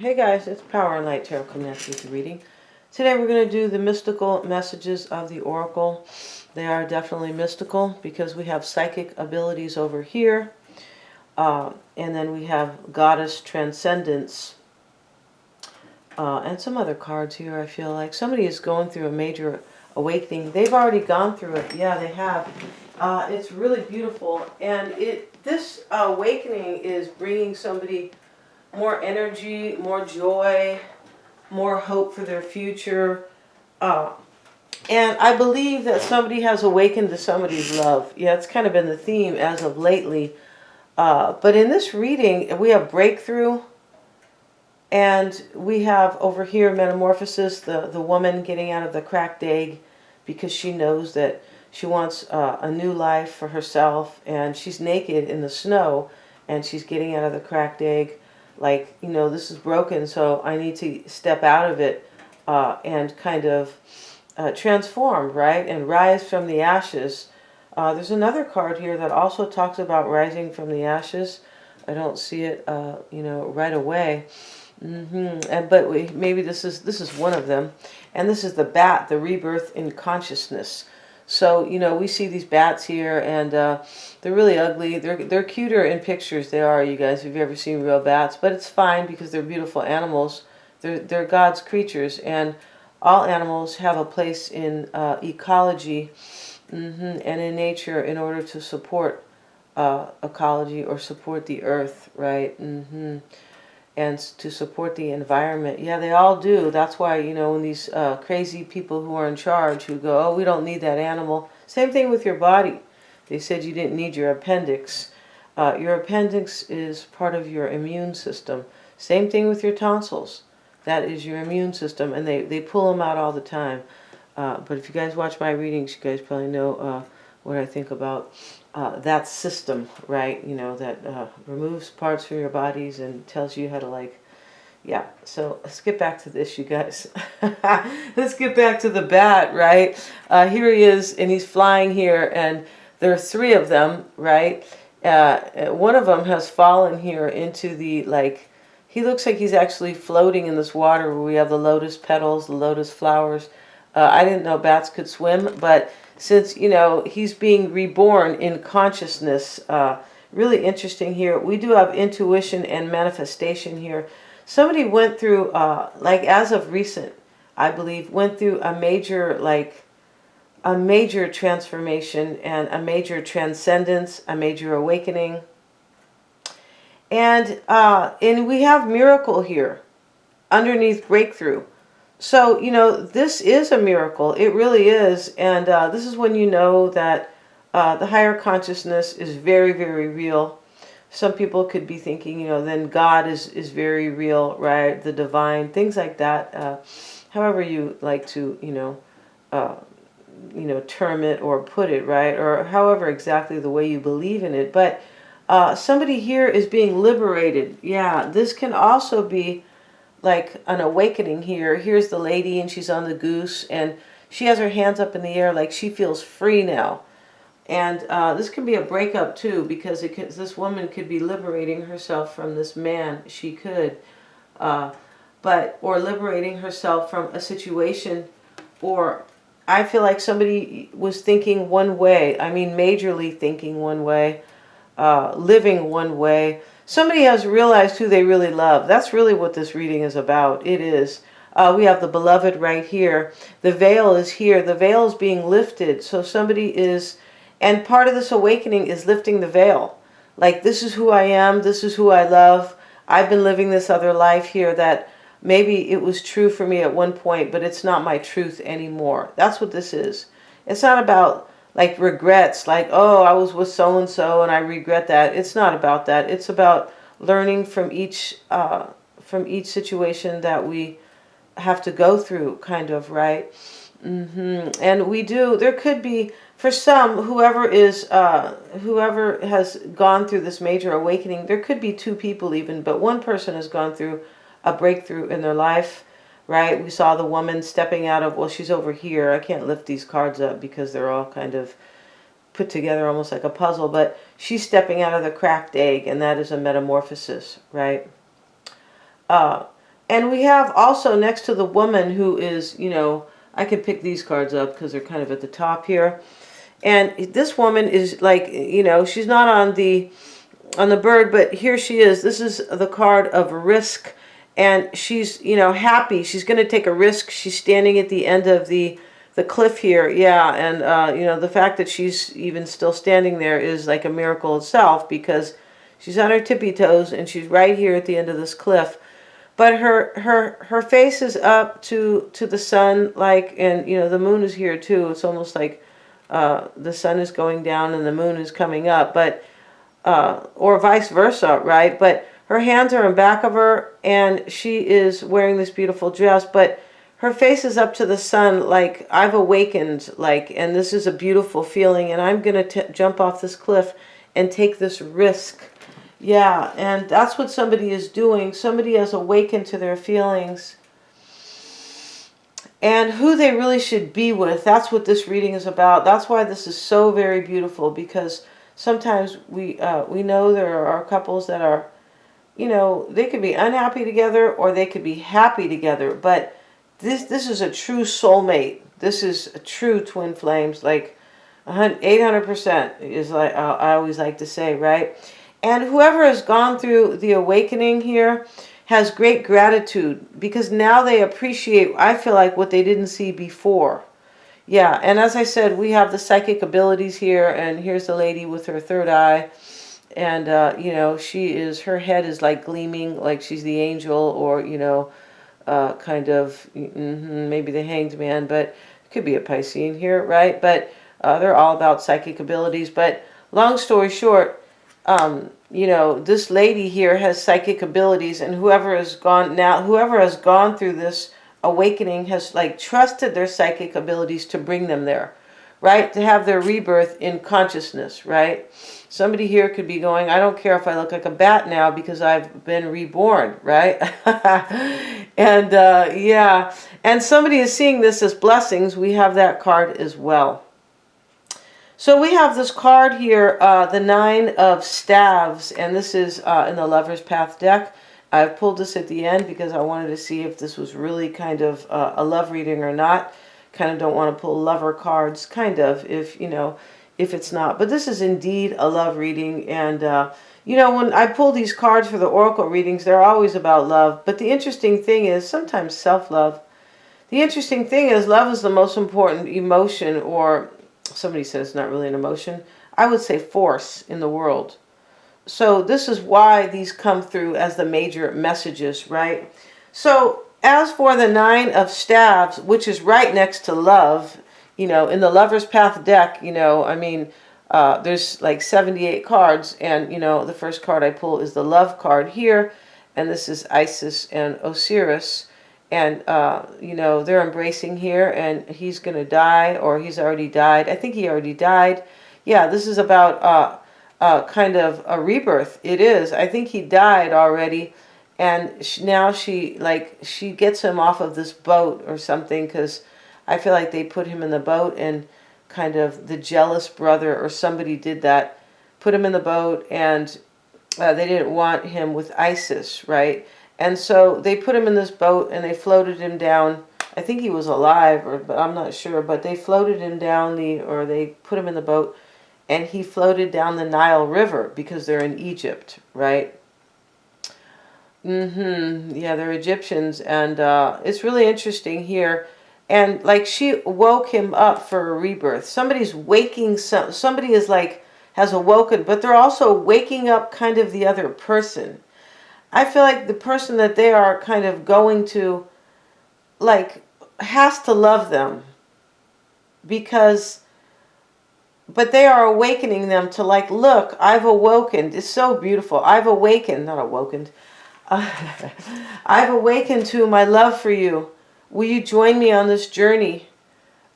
Hey guys, it's Power and Light Tarot coming at you with the reading. Today we're going to do the mystical messages of the Oracle. They are definitely mystical because we have psychic abilities over here. And then we have Goddess Transcendence. And some other cards here, I feel like. Somebody is going through a major awakening. They've already gone through it. Yeah, they have. It's really beautiful. And this awakening is bringing somebody more energy, more joy, more hope for their future. And I believe that somebody has awakened to somebody's love. Yeah, it's kind of been the theme as of lately. But in this reading, we have breakthrough. And we have over here metamorphosis, the woman getting out of the cracked egg because she knows that she wants a new life for herself. And she's naked in the snow and she's getting out of the cracked egg. Like, you know, this is broken, so I need to step out of it and kind of transform, right? And rise from the ashes. There's another card here that also talks about rising from the ashes. I don't see it, right away. But maybe this is one of them. And this is the bat, the rebirth in consciousness. So, we see these bats here, and they're really ugly. They're cuter in pictures. They are, you guys, if you've ever seen real bats. But it's fine because they're beautiful animals. They're God's creatures, and all animals have a place in ecology and in nature in order to support ecology or support the earth, right? And to support the environment. Yeah, they all do. That's why, when these crazy people who are in charge who go, oh, we don't need that animal. Same thing with your body. They said you didn't need your appendix. Your appendix is part of your immune system. Same thing with your tonsils. That is your immune system, and they pull them out all the time. But if you guys watch my readings, you guys probably know what I think about that system, right? That removes parts from your bodies and tells you how to yeah. So let's get back to this, you guys. Let's get back to the bat, right? Here he is, and he's flying here, and there are three of them, right? One of them has fallen here into the, he looks like he's actually floating in this water where we have the lotus petals, the lotus flowers. I didn't know bats could swim, but since, he's being reborn in consciousness, really interesting here. We do have intuition and manifestation here. Somebody went through, as of recent, I believe, went through a major transformation and a major transcendence, a major awakening. And we have miracle here underneath breakthrough. So, this is a miracle. It really is. And this is when you know that the higher consciousness is very, very real. Some people could be thinking, then God is very real, right? The divine, things like that. However you like to, term it or put it, right? Or however exactly the way you believe in it. But somebody here is being liberated. Yeah, this can also be like an awakening here. Here's the lady, and she's on the goose, and she has her hands up in the air like she feels free now. And this can be a breakup too, because this woman could be liberating herself from this man. She could, or liberating herself from a situation, or I feel like somebody was thinking one way. I mean, majorly thinking one way, living one way. Somebody has realized who they really love. That's really what this reading is about. It is. We have the beloved right here. The veil is here. The veil is being lifted. So somebody is, and part of this awakening is lifting the veil. Like, this is who I am. This is who I love. I've been living this other life here that maybe it was true for me at one point, but it's not my truth anymore. That's what this is. It's not about regrets, oh, I was with so-and-so and I regret that. It's not about that. It's about learning from each situation that we have to go through, kind of, right? And we do, there could be, for some, whoever has gone through this major awakening, there could be two people even, but one person has gone through a breakthrough in their life. Right, we saw the woman stepping out of, well, she's over here. I can't lift these cards up because they're all kind of put together almost like a puzzle. But she's stepping out of the cracked egg, and that is a metamorphosis, right? And we have also next to the woman who is, you know, I can pick these cards up because they're kind of at the top here. And this woman is like, you know, she's not on the bird, but here she is. This is the card of risk, and she's, you know, happy. She's going to take a risk. She's standing at the end of the cliff here. Yeah, and you know, the fact that she's even still standing there is like a miracle itself, because she's on her tippy toes and she's right here at the end of this cliff. But her face is up to the sun, like, and you know, the moon is here too. It's almost like the sun is going down and the moon is coming up, but or vice versa, right? But her hands are in back of her, and she is wearing this beautiful dress, but her face is up to the sun, like, I've awakened, like, and this is a beautiful feeling, and I'm going to jump off this cliff and take this risk. Yeah, and that's what somebody is doing. Somebody has awakened to their feelings and who they really should be with. That's what this reading is about. That's why this is so very beautiful, because sometimes we know there are couples that are, you know, they could be unhappy together or they could be happy together, but this is a true soulmate. This is a true twin flames, like 800% is, like I always like to say, right? And whoever has gone through the awakening here has great gratitude, because now they appreciate, I feel like, what they didn't see before. Yeah, and as I said, we have the psychic abilities here, and here's the lady with her third eye, and you know, her head is like gleaming, like she's the angel, or you know, kind of maybe the hanged man, but it could be a Piscean here, right? But they're all about psychic abilities. But long story short, you know, this lady here has psychic abilities, and whoever has gone through this awakening has like trusted their psychic abilities to bring them there, right? To have their rebirth in consciousness, right? Somebody here could be going, I don't care if I look like a bat now because I've been reborn, right? And yeah, and somebody is seeing this as blessings. We have that card as well. So we have this card here, the Nine of Staves, and this is in the Lover's Path deck. I've pulled this at the end because I wanted to see if this was really kind of a love reading or not. Kind of don't want to pull lover cards, kind of, if, you know, if it's not. But this is indeed a love reading, and, you know, when I pull these cards for the oracle readings, they're always about love. But the interesting thing is sometimes self-love. The interesting thing is love is the most important emotion, or somebody said it's not really an emotion. I would say force in the world. So this is why these come through as the major messages, right? So as for the Nine of Staves, which is right next to love, you know, in the Lover's Path deck, you know, I mean, there's like 78 cards, and, you know, the first card I pull is the love card here, and this is Isis and Osiris. And, you know, they're embracing here, and he's going to die, or he's already died. I think he already died. Yeah, this is about kind of a rebirth. It is. I think he died already, and now she gets him off of this boat or something, because I feel like they put him in the boat, and kind of the jealous brother or somebody did that, put him in the boat, and they didn't want him with Isis, right? And so they put him in this boat and they floated him down. I think he was alive, but I'm not sure. But they floated him down or they put him in the boat, and he floated down the Nile River, because they're in Egypt, right? Yeah, they're Egyptians, and it's really interesting here. And like, she woke him up for a rebirth. Somebody's waking. Somebody is like has awoken, but they're also waking up kind of the other person. I feel like the person that they are kind of going to, like, has to love them, because, but they are awakening them to, like, look, I've awoken. It's so beautiful. I've awakened, not awakened. I've awakened to my love for you. Will you join me on this journey?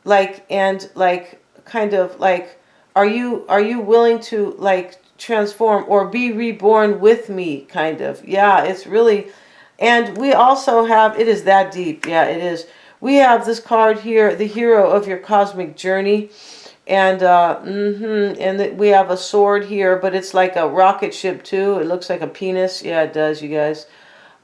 Like, and like, kind of like, are you willing to, like, transform or be reborn with me, kind of. Yeah, it's really, and we also have, it is that deep. Yeah, it is. We have this card here, the hero of your cosmic journey, and we have a sword here, but it's like a rocket ship too. It looks like a penis. Yeah, it does, you guys.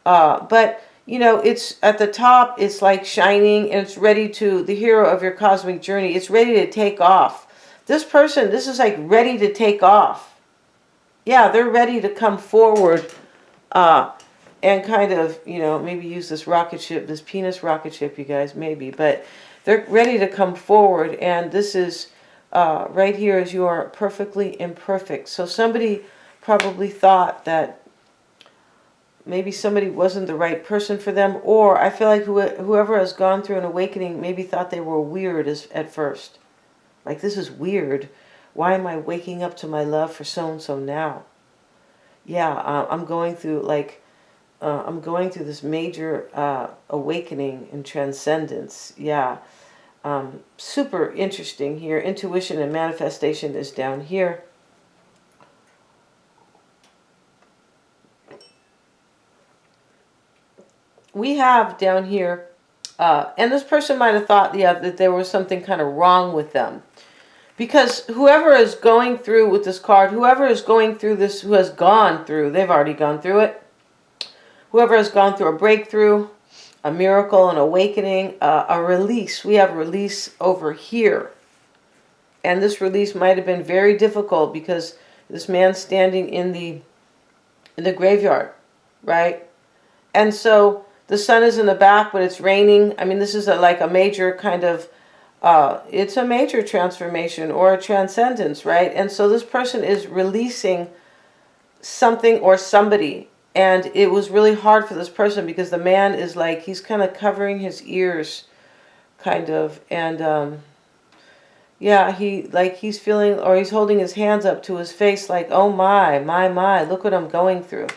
But you know, it's at the top, it's like shining, and it's ready to, the hero of your cosmic journey, it's ready to take off. This person, this is like ready to take off. Yeah, they're ready to come forward and kind of, you know, maybe use this rocket ship, this penis rocket ship, you guys, maybe. But they're ready to come forward, and this is right here is you are perfectly imperfect. So somebody probably thought that maybe somebody wasn't the right person for them, or I feel like whoever has gone through an awakening maybe thought they were weird at first. Like, this is weird. Why am I waking up to my love for so-and-so now? Yeah, I'm going through, like, I'm going through this major awakening and transcendence. Yeah, super interesting here. Intuition and manifestation is down here. We have down here, and this person might have thought, yeah, that there was something kind of wrong with them. Because whoever is going through with this card, whoever is going through this, who has gone through, they've already gone through it. Whoever has gone through a breakthrough, a miracle, an awakening, a release. We have release over here. And this release might have been very difficult because this man's standing in the graveyard, right? And so the sun is in the back, but it's raining. I mean, this is like a major kind of, it's a major transformation or a transcendence, right? And so this person is releasing something or somebody. And it was really hard for this person because the man is like, he's kind of covering his ears, kind of. And yeah, he's feeling, or he's holding his hands up to his face like, oh my, look what I'm going through.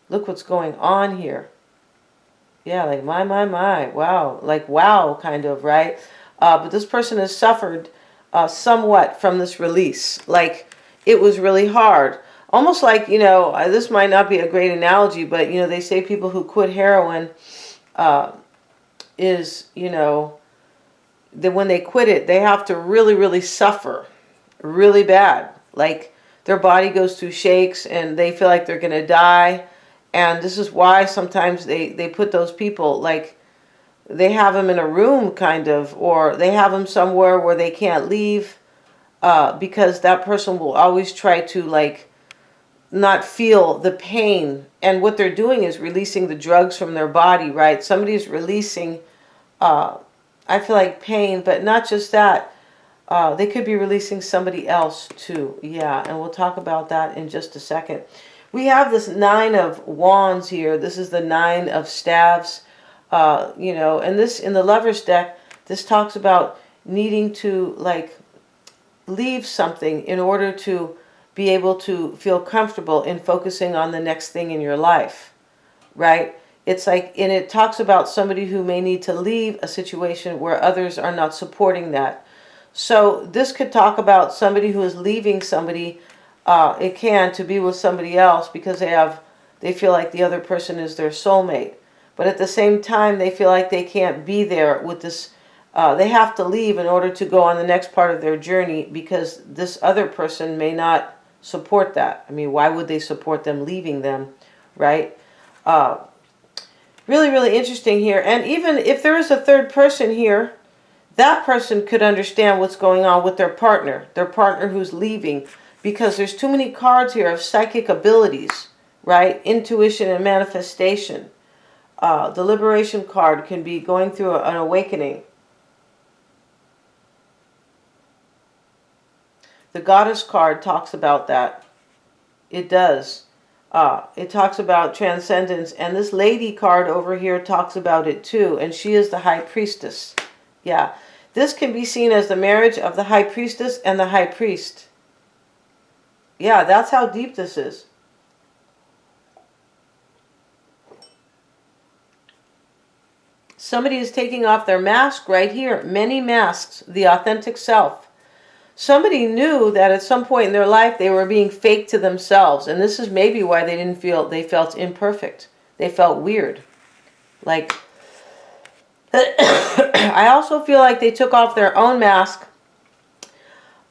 Look what's going on here. Yeah, like my, wow. Like, wow, kind of, right? But this person has suffered somewhat from this release. Like, it was really hard. Almost like, you know, this might not be a great analogy, but, you know, they say people who quit heroin is, you know, that when they quit it, they have to really, really suffer really bad. Like, their body goes through shakes and they feel like they're going to die. And this is why sometimes they put those people, like, they have them in a room, kind of, or they have them somewhere where they can't leave because that person will always try to, like, not feel the pain. And what they're doing is releasing the drugs from their body, right? Somebody's releasing, I feel like, pain, but not just that. They could be releasing somebody else too. Yeah, and we'll talk about that in just a second. We have this 9 of Wands here. This is the 9 of Staves. You know, and this, in the Lover's deck, this talks about needing to, like, leave something in order to be able to feel comfortable in focusing on the next thing in your life, right? It's like, and it talks about somebody who may need to leave a situation where others are not supporting that. So this could talk about somebody who is leaving somebody, it can, to be with somebody else because they feel like the other person is their soulmate. But at the same time, they feel like they can't be there with this. They have to leave in order to go on the next part of their journey because this other person may not support that. I mean, why would they support them leaving them, right? Really, really interesting here. And even if there is a third person here, that person could understand what's going on with their partner who's leaving, because there's too many cards here of psychic abilities, right? Intuition and manifestation. The Liberation card can be going through an awakening. The Goddess card talks about that. It does. It talks about transcendence. And this Lady card over here talks about it too. And she is the High Priestess. Yeah. This can be seen as the marriage of the High Priestess and the High Priest. Yeah, that's how deep this is. Somebody is taking off their mask right here. Many masks. The authentic self. Somebody knew that at some point in their life they were being fake to themselves. And this is maybe why they felt imperfect. They felt weird. Like, I also feel like they took off their own mask.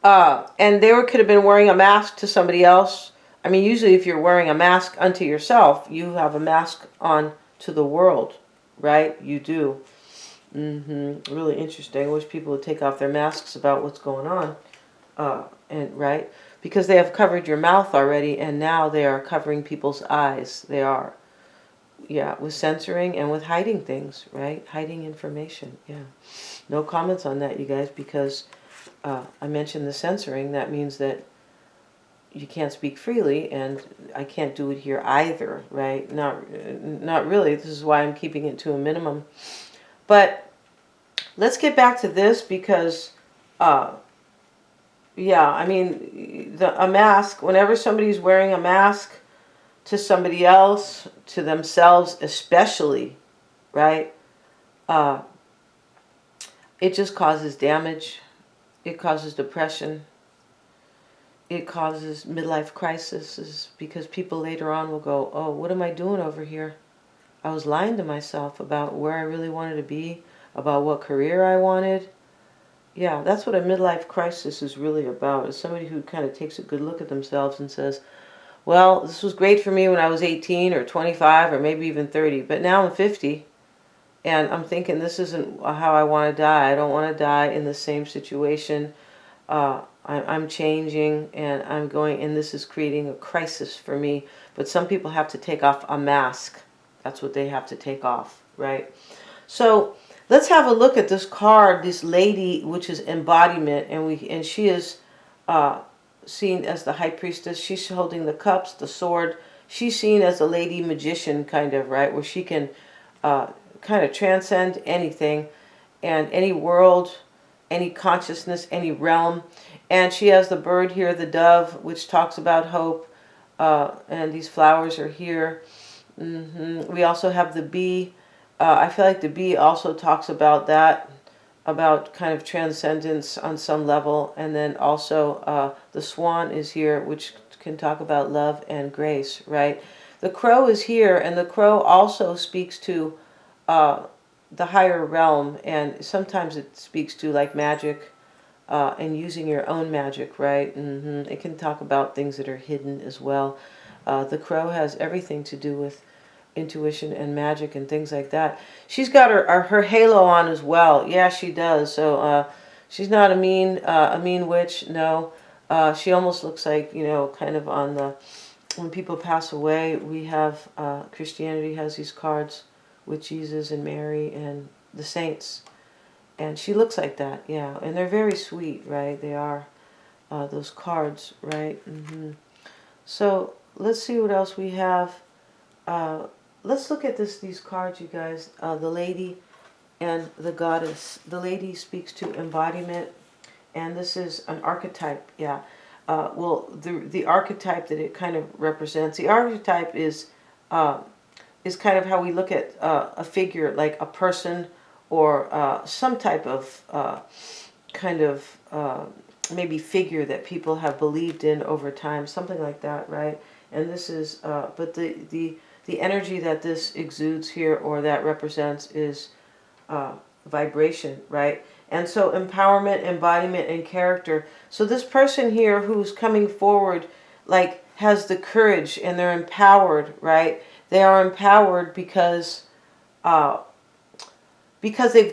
And they could have been wearing a mask to somebody else. I mean, usually if you're wearing a mask unto yourself, you have a mask on to the world, right? You do. Really interesting. I wish people would take off their masks about what's going on. And right? Because they have covered your mouth already, and now they are covering people's eyes. They are. Yeah, with censoring and with hiding things, right? Hiding information. Yeah. No comments on that, you guys, because I mentioned the censoring. That means that you can't speak freely, and I can't do it here either, right? Not really. This is why I'm keeping it to a minimum. But let's get back to this because, yeah, I mean, a mask, whenever somebody's wearing a mask to somebody else, to themselves especially, right? It just causes damage. It causes depression. It causes midlife crises because people later on will go, oh, what am I doing over here? I was lying to myself about where I really wanted to be, about what career I wanted. Yeah, that's what a midlife crisis is really about, is somebody who kind of takes a good look at themselves and says, well, this was great for me when I was 18 or 25 or maybe even 30, but now I'm 50 and I'm thinking this isn't how I want to die. I don't want to die in the same situation. I'm changing and I'm going, and this is creating a crisis for me. But some people have to take off a mask. That's what they have to take off, right? So let's have a look at this card, this lady, which is embodiment, and she is seen as the high priestess. She's holding the cups, the sword. She's seen as a lady magician, kind of, right, where she can kind of transcend anything and any world, any consciousness, any realm. And she has the bird here, the dove, which talks about hope. And these flowers are here. We also have the bee. I feel like the bee also talks about that, about kind of transcendence on some level. And then also the swan is here, which can talk about love and grace, right? The crow is here, and the crow also speaks to the higher realm, and sometimes it speaks to like magic and using your own magic, right? It can talk about things that are hidden as well. The crow has everything to do with intuition and magic and things like that. She's got her halo on as well. Yeah, she does. So she's not a mean witch. No, she almost looks like, you know, kind of on the, when people pass away, we have Christianity has these cards with Jesus and Mary and the saints, and she looks like that. Yeah, and they're very sweet, right? They are those cards, right? So let's see what else we have. Let's look at these cards, you guys. The lady and the goddess. The lady speaks to embodiment, and this is an archetype. Yeah. Well, the archetype that it kind of represents. The archetype is kind of how we look at a figure, like a person or some type of kind of maybe figure that people have believed in over time, something like that, right? And this is, but the energy that this exudes here or that represents is vibration, right? And so empowerment, embodiment, and character. So this person here who's coming forward, like, has the courage and they're empowered, right? They are empowered because they've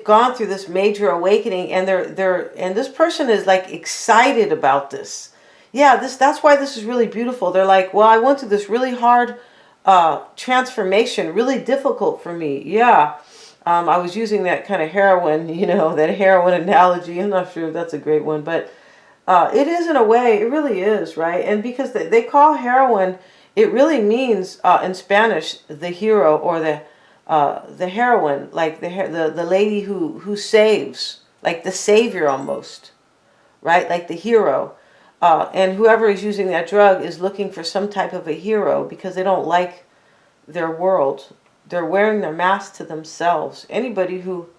gone through this major awakening, and and this person is like excited about this. Yeah, that's why this is really beautiful. They're like, well, I went through this really hard transformation, really difficult for me. Yeah. I was using that kind of heroin, you know, that heroin analogy. I'm not sure if that's a great one, but it is in a way. It really is, right? And because they call heroin, it really means in Spanish the hero or the heroine, like the lady who saves, like the savior almost, right? Like the hero. And whoever is using that drug is looking for some type of a hero because they don't like their world. They're wearing their mask to themselves. Anybody who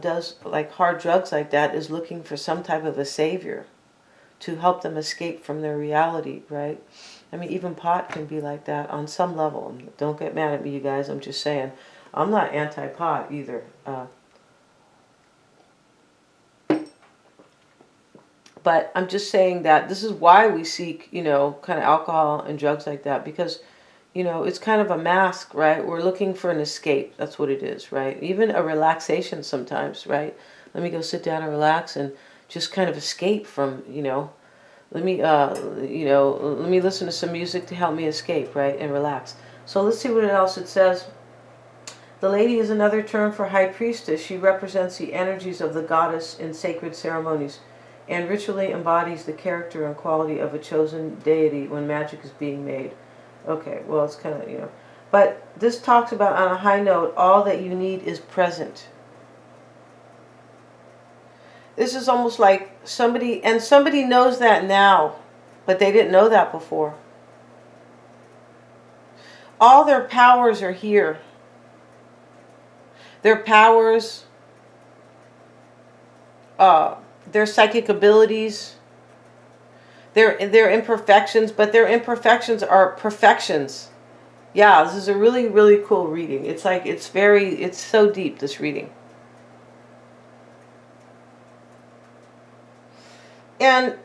does like hard drugs like that is looking for some type of a savior to help them escape from their reality, right? I mean, even pot can be like that on some level. Don't get mad at me, you guys. I'm just saying. I'm not anti-pot either. But I'm just saying that this is why we seek, you know, kind of alcohol and drugs like that. Because, You know, it's kind of a mask, right? We're looking for an escape. That's what it is, right? Even a relaxation sometimes, right? Let me go sit down and relax and just kind of escape from, you know, let me, let me listen to some music to help me escape, right? And relax. So let's see what else it says. The lady is another term for high priestess. She represents the energies of the goddess in sacred ceremonies and ritually embodies the character and quality of a chosen deity when magic is being made. Okay, well, it's kind of, you know. But this talks about, on a high note, all that you need is present. This is almost like somebody, and somebody knows that now, but they didn't know that before. All their powers are here. Their powers, their psychic abilities, their imperfections, but their imperfections are perfections. Yeah, this is a really, really cool reading. It's like, it's so deep, this reading. And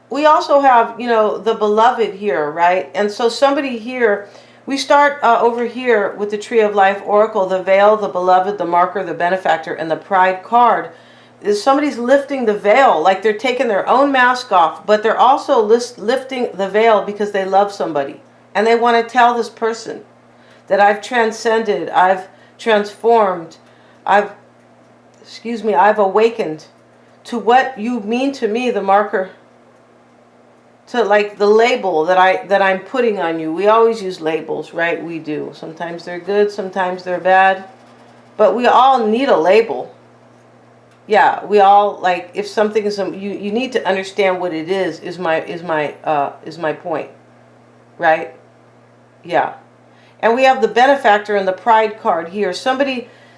we also have, you know, the beloved here, right? And so somebody here, we start over here with the Tree of Life Oracle, the veil, the beloved, the marker, the benefactor, and the pride card. Is somebody's lifting the veil, like they're taking their own mask off, but they're also lifting the veil because they love somebody. And they want to tell this person that I've transcended, I've transformed, I've awakened to what you mean to me, the marker, to like the label that I'm putting on you. We always use labels, right? We do. Sometimes they're good, sometimes they're bad, but we all need a label. Yeah, we all, like, if something is, you need to understand what it is my point, right? Yeah. And we have the benefactor and the pride card here.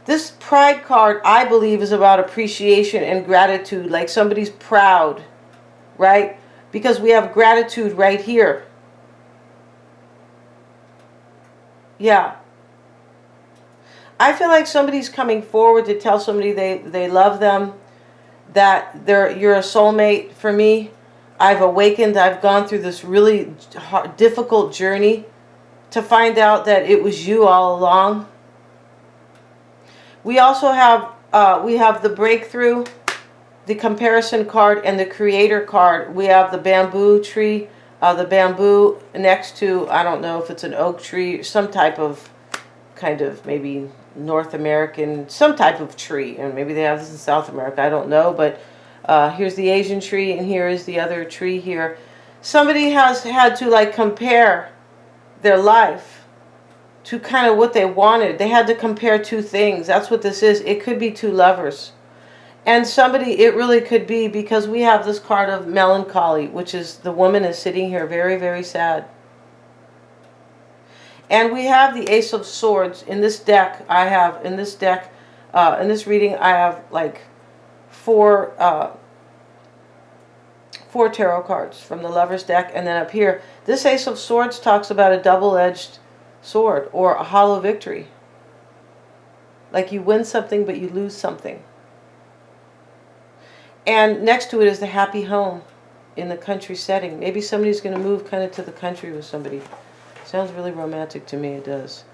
This pride card, I believe, is about appreciation and gratitude. Like somebody's proud, right? Because we have gratitude right here. Yeah. I feel like somebody's coming forward to tell somebody they love them, that you're a soulmate for me. I've awakened. I've gone through this really difficult journey to find out that it was you all along. We also have the breakthrough, the comparison card, and the creator card. We have the bamboo tree, the bamboo next to, I don't know if it's an oak tree, some type of kind of maybe North American, some type of tree, and maybe they have this in South America, I don't know, but here's the Asian tree, and here is the other tree here. Somebody has had to like compare their life to kind of what they wanted. They had to compare two things. That's what this is. It could be two lovers. And somebody, it really could be, because we have this card of melancholy, which is the woman is sitting here very, very sad. And we have the Ace of Swords. In this deck, in this reading, I have like four tarot cards from the Lover's deck. And then up here, this Ace of Swords talks about a double-edged sword or a hollow victory. Like you win something, but you lose something. And next to it is the happy home in the country setting. Maybe somebody's going to move kind of to the country with somebody. Sounds really romantic to me, it does.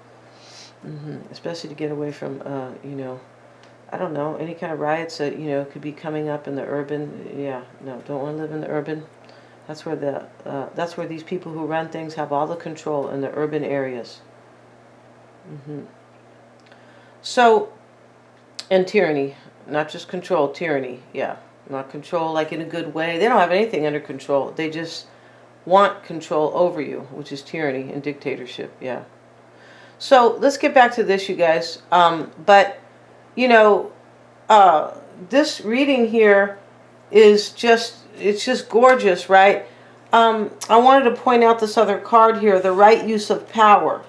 Especially to get away from, I don't know, any kind of riots that, could be coming up in the urban. Yeah, no, don't want to live in the urban. That's where these people who run things have all the control in the urban areas. So, and tyranny, not just control, tyranny, yeah. Not control like in a good way. They don't have anything under control. They just want control over you, which is tyranny and dictatorship, yeah. So let's get back to this, you guys. This reading here is it's just gorgeous, right? I wanted to point out this other card here, the right use of power.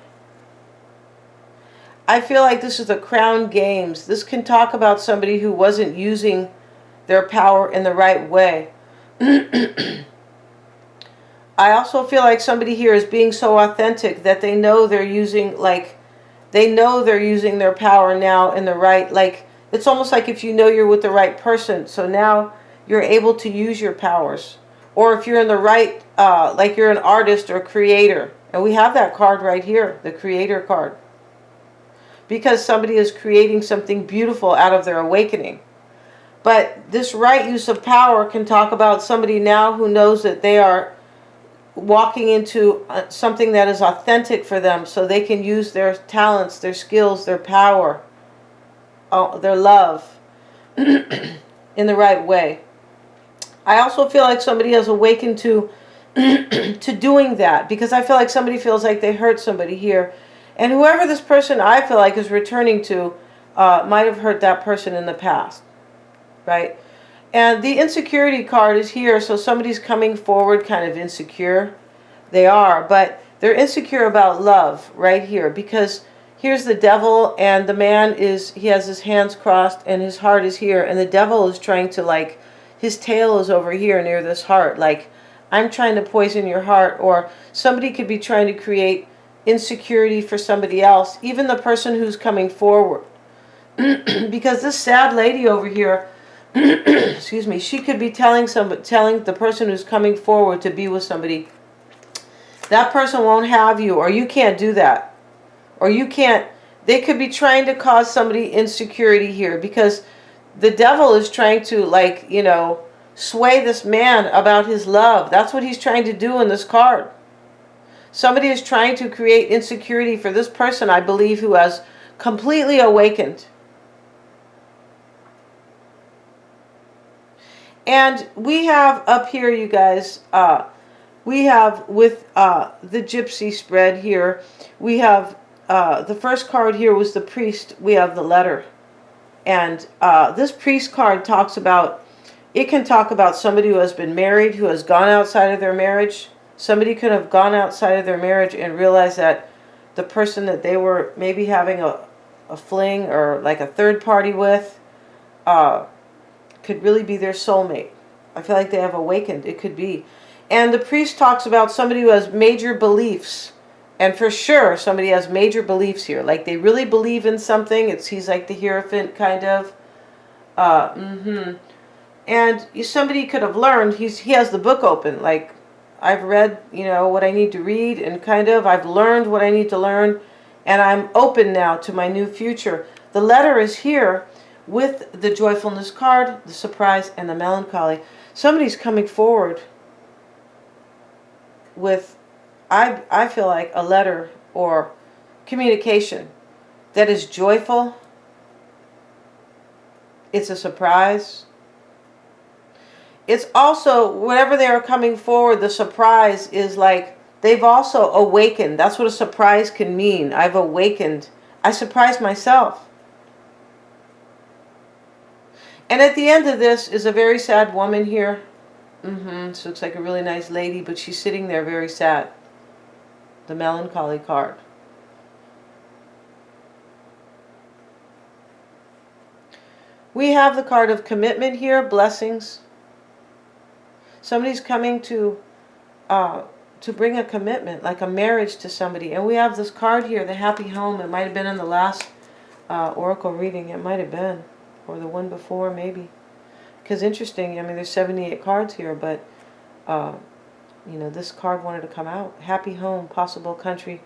I feel like this is the Crown Games. This can talk about somebody who wasn't using their power in the right way. I also feel like somebody here is being so authentic that they know they're using their power now in the right, like, it's almost like if you know you're with the right person, so now you're able to use your powers. Or if you're in the right, like you're an artist or creator, And we have that card right here, the Creator card. Because somebody is creating something beautiful out of their awakening. But this right use of power can talk about somebody now who knows that they are walking into something that is authentic for them, so they can use their talents, their skills, their power, their love in the right way. I also feel like somebody has awakened to to doing that, because I feel like somebody feels like they hurt somebody here, and whoever this person I feel like is returning to might have hurt that person in the past, right? And the insecurity card is here, so somebody's coming forward kind of insecure. They are, but they're insecure about love right here, because here's the devil, and the man he has his hands crossed and his heart is here, and the devil is trying to, like, his tail is over here near this heart, like, I'm trying to poison your heart. Or somebody could be trying to create insecurity for somebody else, even the person who's coming forward. Because this sad lady over here, excuse me, she could be telling the person who's coming forward to be with somebody, that person won't have you, or you can't do that, or you can't. They could be trying to cause somebody insecurity here, because the devil is trying to, like, you know, sway this man about his love. That's what he's trying to do in this card. Somebody is trying to create insecurity for this person, I believe, who has completely awakened. And we have up here, you guys, we have with the gypsy spread here, we have the first card here was the priest. We have the letter. And this priest card talks about, it can talk about somebody who has been married, who has gone outside of their marriage. Somebody could have gone outside of their marriage and realized that the person that they were maybe having a fling or like a third party with could really be their soulmate. I feel like they have awakened. It could be. And the priest talks about somebody who has major beliefs. And for sure, somebody has major beliefs here. Like they really believe in something. He's like the Hierophant kind of. And somebody could have learned. He has the book open. Like, I've read, you know, what I need to read, and kind of I've learned what I need to learn, and I'm open now to my new future. The letter is here with the joyfulness card, the surprise, and the melancholy. Somebody's coming forward with, I feel like, a letter or communication that is joyful. It's a surprise. It's also, whenever they are coming forward, the surprise is like they've also awakened. That's what a surprise can mean. I've awakened. I surprised myself. And at the end of this is a very sad woman here. This looks like a really nice lady, but she's sitting there very sad. The melancholy card. We have the card of commitment here, blessings. Somebody's coming to bring a commitment, like a marriage to somebody. And we have this card here, the happy home. It might have been in the last oracle reading. It might have been. Or the one before, maybe. Because interesting, I mean, there's 78 cards here, but, you know, this card wanted to come out. Happy home, possible country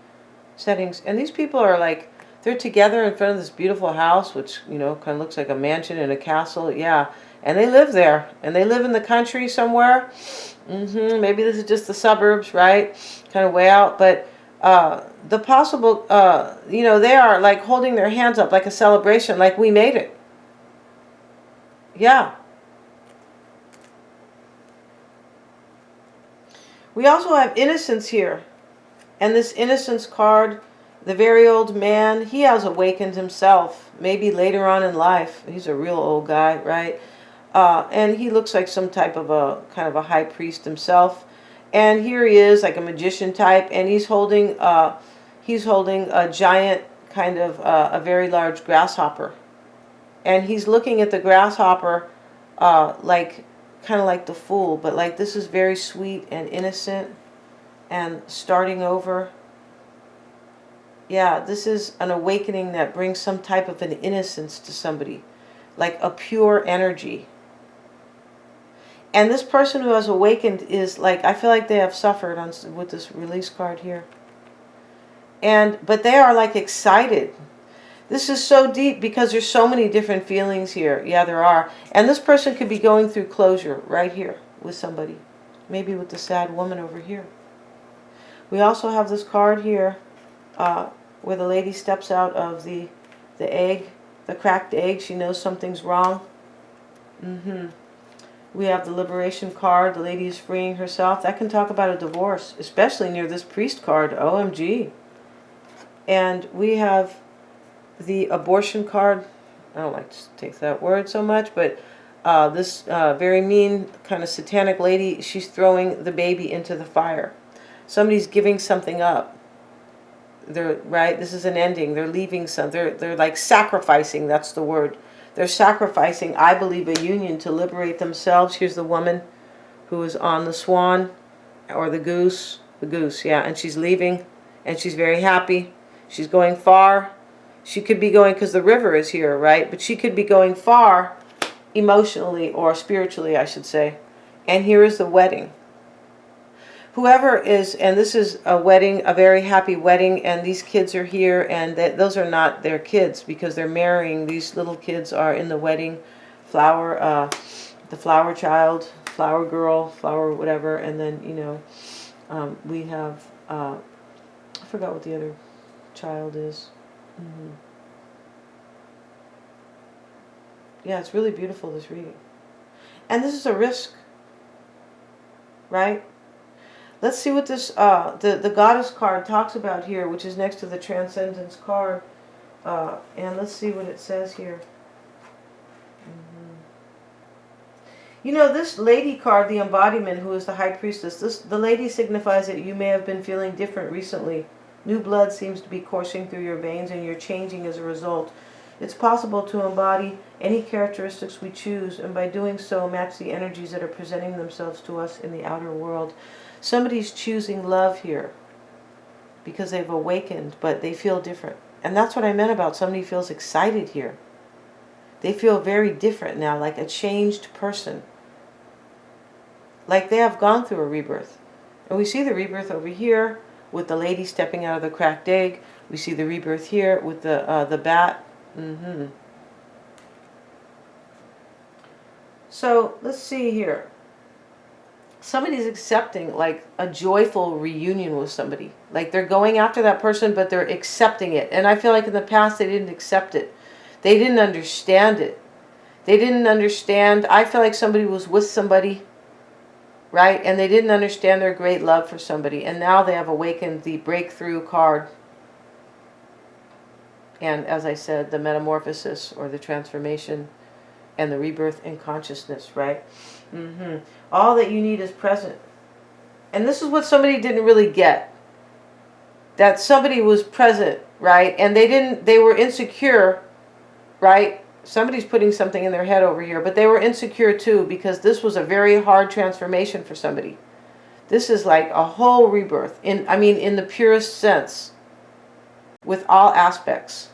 settings. And these people are like, they're together in front of this beautiful house, which, you know, kind of looks like a mansion and a castle. Yeah. And they live there. And they live in the country somewhere. Maybe this is just the suburbs, right? Kind of way out. But the possible, you know, they are like holding their hands up like a celebration, like we made it. Yeah. We also have innocence here. And this innocence card, the very old man, he has awakened himself. Maybe later on in life. He's a real old guy, right? And he looks like some type of a kind of a high priest himself. And here he is, like a magician type, and he's holding a giant kind of a very large grasshopper. And he's looking at the grasshopper like kind of like the fool, but like this is very sweet and innocent and starting over. Yeah, this is an awakening that brings some type of an innocence to somebody, like a pure energy. And this person who has awakened is like, I feel like they have suffered with this release card here. But they are like excited. This is so deep because there's so many different feelings here. Yeah, there are. And this person could be going through closure right here with somebody. Maybe with the sad woman over here. We also have this card here where the lady steps out of the egg, the cracked egg. She knows something's wrong. We have the liberation card. The lady is freeing herself. That can talk about a divorce, especially near this priest card. OMG. And we have the abortion card. I don't like to take that word so much, but this very mean kind of satanic lady, she's throwing the baby into the fire. Somebody's giving something up. Right? This is an ending. They're leaving some. They're like sacrificing. That's the word. They're sacrificing, I believe, a union to liberate themselves. Here's the woman who is on the swan or the goose. The goose, yeah. And she's leaving, and she's very happy. She's going far. She could be going, because the river is here, right? But she could be going far emotionally or spiritually, I should say. And here is the wedding. Whoever is, and this is a wedding, a very happy wedding, and these kids are here, and those are not their kids because they're marrying. These little kids are in the wedding. Flower, the flower child, flower girl, flower whatever, and then, you know, we have, I forgot what the other child is. Yeah, it's really beautiful, this reading. And this is a risk, right? Let's see what this, the goddess card talks about here, which is next to the transcendence card. And let's see what it says here. You know, this lady card, the embodiment, who is the high priestess, the lady signifies that you may have been feeling different recently. New blood seems to be coursing through your veins, and you're changing as a result. It's possible to embody any characteristics we choose, and by doing so, match the energies that are presenting themselves to us in the outer world. Somebody's choosing love here because they've awakened, but they feel different. And that's what I meant about somebody feels excited here. They feel very different now, like a changed person. Like they have gone through a rebirth. And we see the rebirth over here with the lady stepping out of the cracked egg. We see the rebirth here with the bat. So let's see here. Somebody's accepting like a joyful reunion with somebody. Like they're going after that person, but they're accepting it. And I feel like in the past they didn't accept it. They didn't understand it. They didn't understand. I feel like somebody was with somebody, right? And they didn't understand their great love for somebody. And now they have awakened the breakthrough card. And as I said, the metamorphosis or the transformation and the rebirth in consciousness, right? All that you need is present. And this is what somebody didn't really get. That somebody was present, right? And they were insecure, right? Somebody's putting something in their head over here, but they were insecure too because this was a very hard transformation for somebody. This is like a whole rebirth, in the purest sense, with all aspects.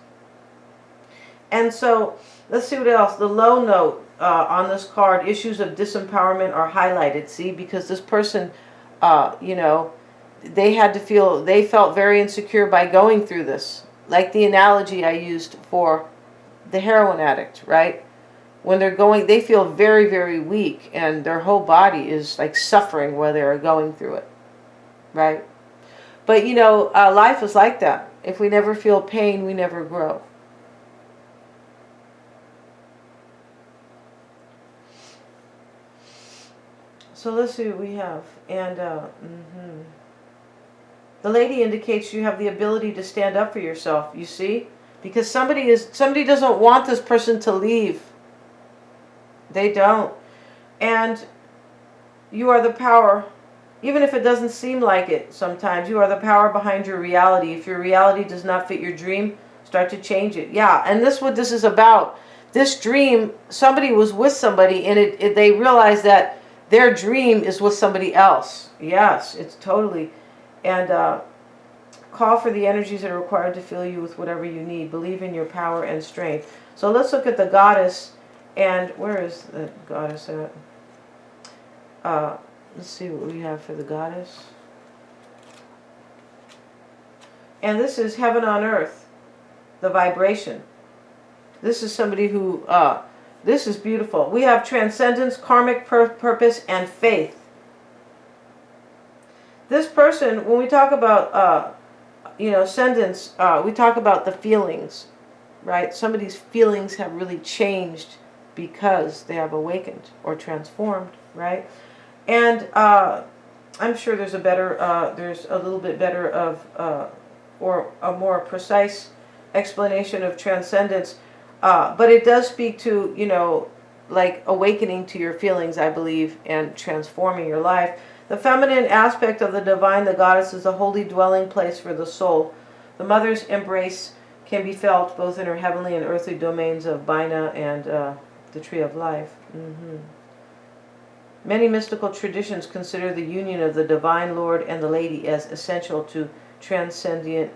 And so, let's see what else. The low note on this card, issues of disempowerment are highlighted, see? Because this person, you know, they felt very insecure by going through this. Like the analogy I used for the heroin addict, right? When they're going, they feel very, very weak, and their whole body is like suffering while they're going through it, right? But you know, life is like that. If we never feel pain, we never grow. So let's see what we have. And the lady indicates you have the ability to stand up for yourself, you see? Because somebody doesn't want this person to leave. They don't. And you are the power, even if it doesn't seem like it sometimes, you are the power behind your reality. If your reality does not fit your dream, start to change it. Yeah, and this is what this is about. This dream, somebody was with somebody, and they realized that their dream is with somebody else. Yes, it's totally. And call for the energies that are required to fill you with whatever you need. Believe in your power and strength. So let's look at the goddess. And where is the goddess at? Let's see what we have for the goddess. And this is heaven on earth, the vibration. This is somebody who, this is beautiful. We have transcendence, karmic purpose, and faith. This person, when we talk about, ascendance, we talk about the feelings, right? Somebody's feelings have really changed because they have awakened or transformed, right? And I'm sure there's a better, there's a little bit better of, or a more precise explanation of transcendence. But it does speak to, like awakening to your feelings, I believe, and transforming your life. The feminine aspect of the divine, the goddess, is a holy dwelling place for the soul. The mother's embrace can be felt both in her heavenly and earthly domains of Bina and the tree of life. Many mystical traditions consider the union of the divine Lord and the lady as essential to transcendent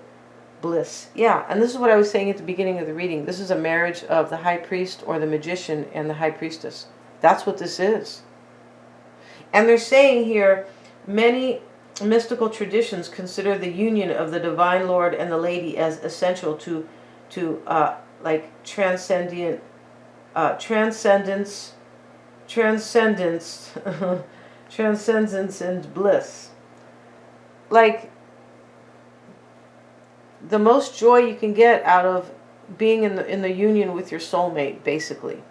bliss. Yeah, and this is what I was saying at the beginning of the reading. This is a marriage of the high priest or the magician and the high priestess. That's what this is. And they're saying here, many mystical traditions consider the union of the divine Lord and the lady as essential to like transcendence, transcendence and bliss. Like the most joy you can get out of being in the union with your soulmate, basically,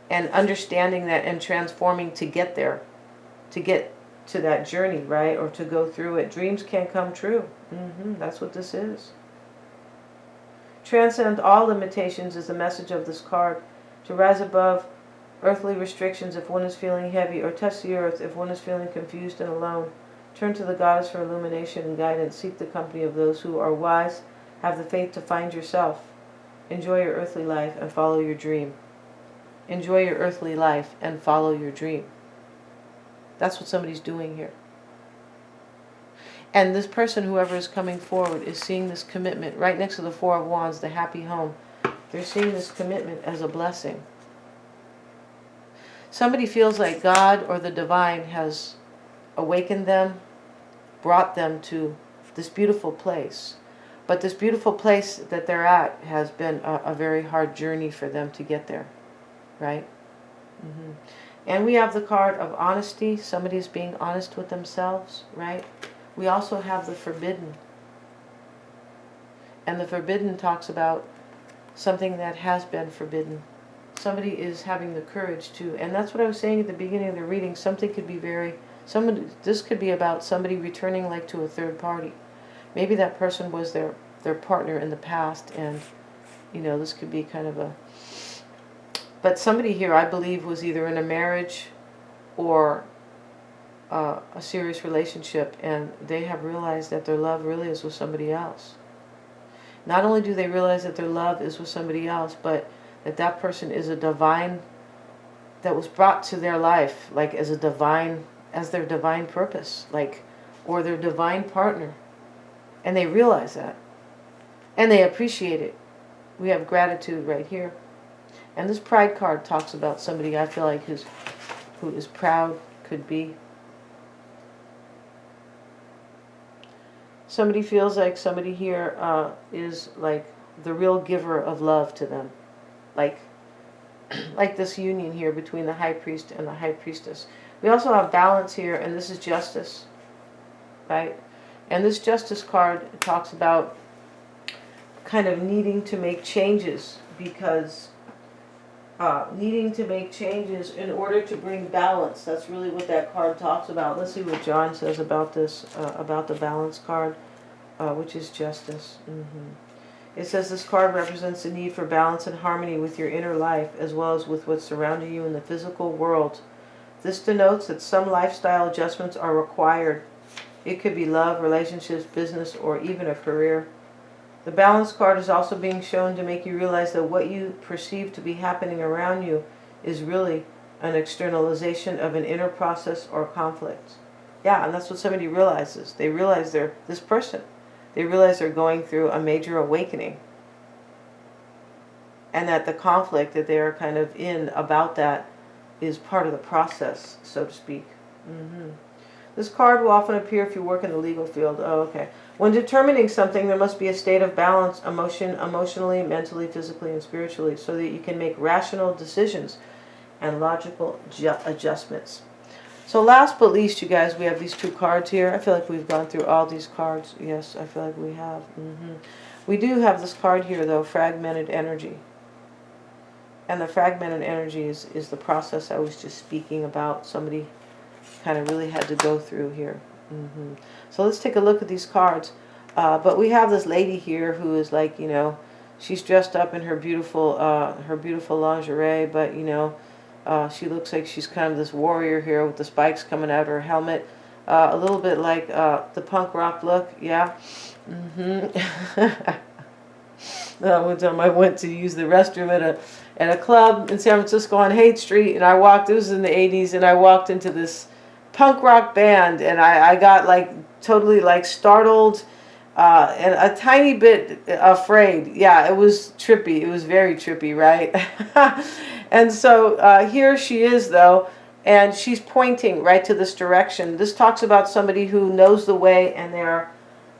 and understanding that and transforming to get there, to get to that journey, right? Or to go through it. Dreams can come true. That's what this is. Transcend all limitations is the message of this card. To rise above earthly restrictions if one is feeling heavy, or touch the earth if one is feeling confused and alone. Turn to the goddess for illumination and guidance. Seek the company of those who are wise. Have the faith to find yourself. Enjoy your earthly life and follow your dream. Enjoy your earthly life and follow your dream. That's what somebody's doing here. And this person, whoever is coming forward, is seeing this commitment right next to the Four of Wands, the happy home. They're seeing this commitment as a blessing. Somebody feels like God or the divine has awakened them, brought them to this beautiful place. But this beautiful place that they're at has been a very hard journey for them to get there, right? And we have the card of honesty. Somebody's being honest with themselves, right? We also have the forbidden. And the forbidden talks about something that has been forbidden. Somebody is having the courage to, and that's what I was saying at the beginning of the reading, something could be this could be about somebody returning like to a third party. Maybe that person was their partner in the past, and this could be kind of a, but somebody here, I believe, was either in a marriage or a serious relationship, and they have realized that their love really is with somebody else. Not only do they realize that their love is with somebody else, but that person is a divine, that was brought to their life, like as their divine purpose, like, or their divine partner. And they realize that. And they appreciate it. We have gratitude right here. And this pride card talks about somebody, I feel like, who is proud, could be. Somebody feels like somebody here is like the real giver of love to them. Like this union here between the high priest and the high priestess. We also have balance here, and this is justice, right? And this justice card talks about kind of needing to make changes, because needing to make changes in order to bring balance. That's really what that card talks about. Let's see what John says about this, about the balance card, which is justice. It says this card represents the need for balance and harmony with your inner life, as well as with what's surrounding you in the physical world. This denotes that some lifestyle adjustments are required. It could be love, relationships, business, or even a career. The balance card is also being shown to make you realize that what you perceive to be happening around you is really an externalization of an inner process or conflict. Yeah, and that's what somebody realizes. They realize they realize they're going through a major awakening. And that the conflict that they are kind of in about that is part of the process, so to speak. This card will often appear if you work in the legal field. Oh, okay. When determining something, there must be a state of balance, emotionally, mentally, physically, and spiritually, so that you can make rational decisions and logical adjustments. So last but least, you guys, we have these two cards here. I feel like we've gone through all these cards. Yes, I feel like we have. We do have this card here, though, fragmented energy. And the fragmented energy is the process I was just speaking about. Somebody kind of really had to go through here. So let's take a look at these cards. But we have this lady here who is like, you know, she's dressed up in her beautiful lingerie, but you know, she looks like she's kind of this warrior here with the spikes coming out of her helmet. A little bit like the punk rock look, yeah. One time I went to use the restroom at a club in San Francisco on Haight Street, and I walked, this was in the 80s, and I walked into this punk rock band, and I got like totally like startled and a tiny bit afraid. Yeah, it was trippy. It was very trippy, right? And so here she is, though, and she's pointing right to this direction. This talks about somebody who knows the way, and they're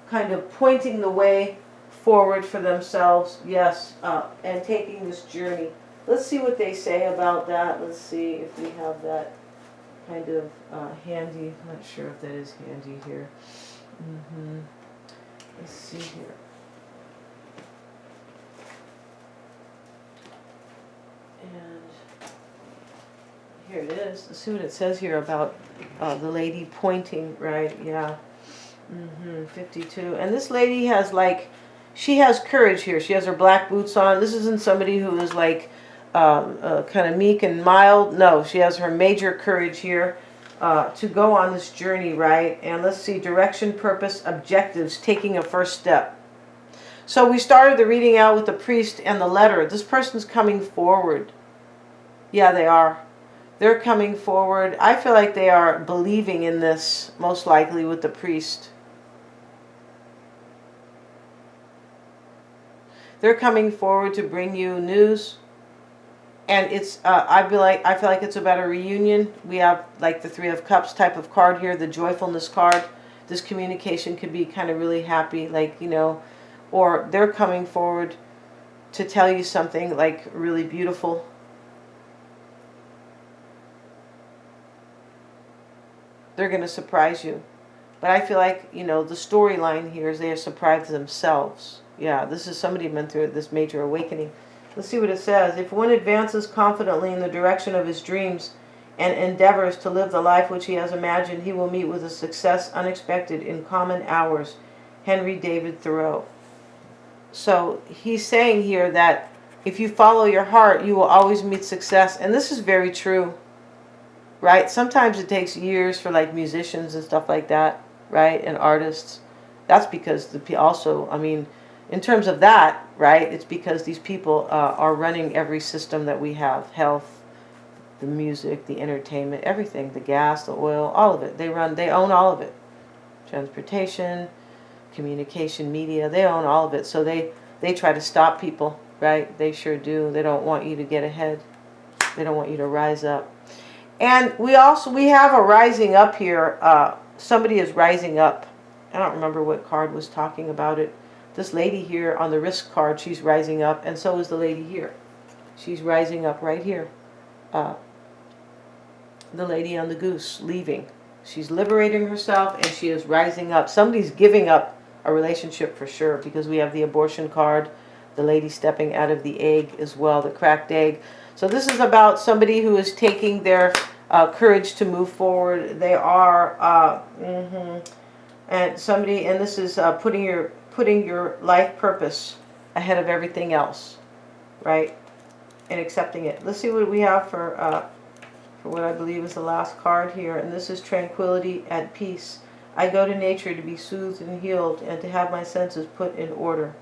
kind of pointing the way forward for themselves, yes, and taking this journey. Let's see what they say about that. Let's see if we have that kind of handy. I'm not sure if that is handy here. Let's see here. And here it is. Let's see what it says here about the lady pointing, right? Yeah. 52. And this lady has like, she has courage here. She has her black boots on. This isn't somebody who is like kind of meek and mild. No, she has her major courage here to go on this journey, right? And let's see, direction, purpose, objectives, taking a first step. So we started the reading out with the priest and the letter. This person's coming forward. Yeah, they are. They're coming forward. I feel like they are believing in this, most likely with the priest. They're coming forward to bring you news. And it's, I feel like it's about a reunion. We have like the Three of Cups type of card here, the joyfulness card. This communication could be kind of really happy, like, you know, or they're coming forward to tell you something like really beautiful. They're going to surprise you. But I feel like, you know, the storyline here is they are surprised themselves. Yeah, this is somebody went through this major awakening. Let's see what it says. If one advances confidently in the direction of his dreams and endeavors to live the life which he has imagined, he will meet with a success unexpected in common hours. Henry David Thoreau. So he's saying here that if you follow your heart, you will always meet success. And this is very true, right? Sometimes it takes years for like musicians and stuff like that, right? And artists. That's because also, I mean, in terms of that, right, it's because these people are running every system that we have. Health, the music, the entertainment, everything. The gas, the oil, all of it. They own all of it. Transportation, communication, media, they own all of it. So they try to stop people, right? They sure do. They don't want you to get ahead. They don't want you to rise up. And we have a rising up here. Somebody is rising up. I don't remember what card was talking about it. This lady here on the risk card, she's rising up, and so is the lady here. She's rising up right here. The lady on the goose, leaving. She's liberating herself, and she is rising up. Somebody's giving up a relationship for sure, because we have the abortion card, the lady stepping out of the egg as well, the cracked egg. So this is about somebody who is taking their courage to move forward. They are, and somebody, and this is putting your life purpose ahead of everything else, right? And accepting it. Let's see what we have for what I believe is the last card here, and this is tranquility at peace. I go to nature to be soothed and healed, and to have my senses put in order.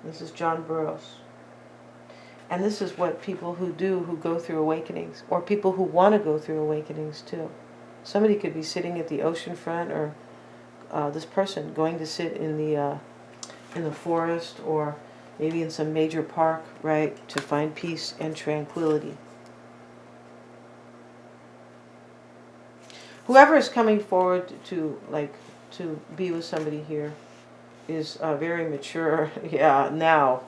This is John Burroughs. And this is what people who go through awakenings, or people who want to go through awakenings too. Somebody could be sitting at the ocean front, or this person going to sit in the forest, or maybe in some major park, right, to find peace and tranquility. whoever is coming forward to like to be with somebody here is very mature. Yeah, now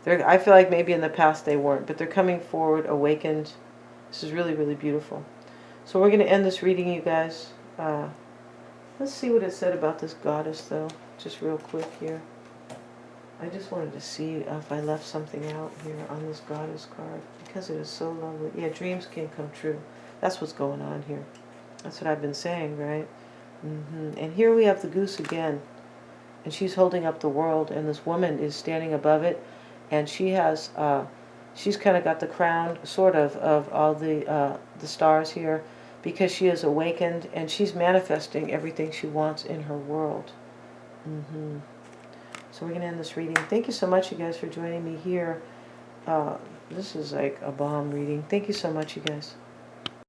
I feel like maybe in the past they weren't, but they're coming forward awakened. This is really, really beautiful. So we're going to end this reading, you guys. Let's see what it said about this goddess, though, just real quick here. I just wanted to see if I left something out here on this goddess card, because it is so lovely. Yeah, dreams can come true. That's what's going on here. That's what I've been saying, right? And here we have the goose again, and she's holding up the world, and this woman is standing above it, and she has, she's kind of got the crown, sort of all the stars here, because she is awakened, and she's manifesting everything she wants in her world. So we're going to end this reading. Thank you so much, you guys, for joining me here. This is like a bomb reading. Thank you so much, you guys.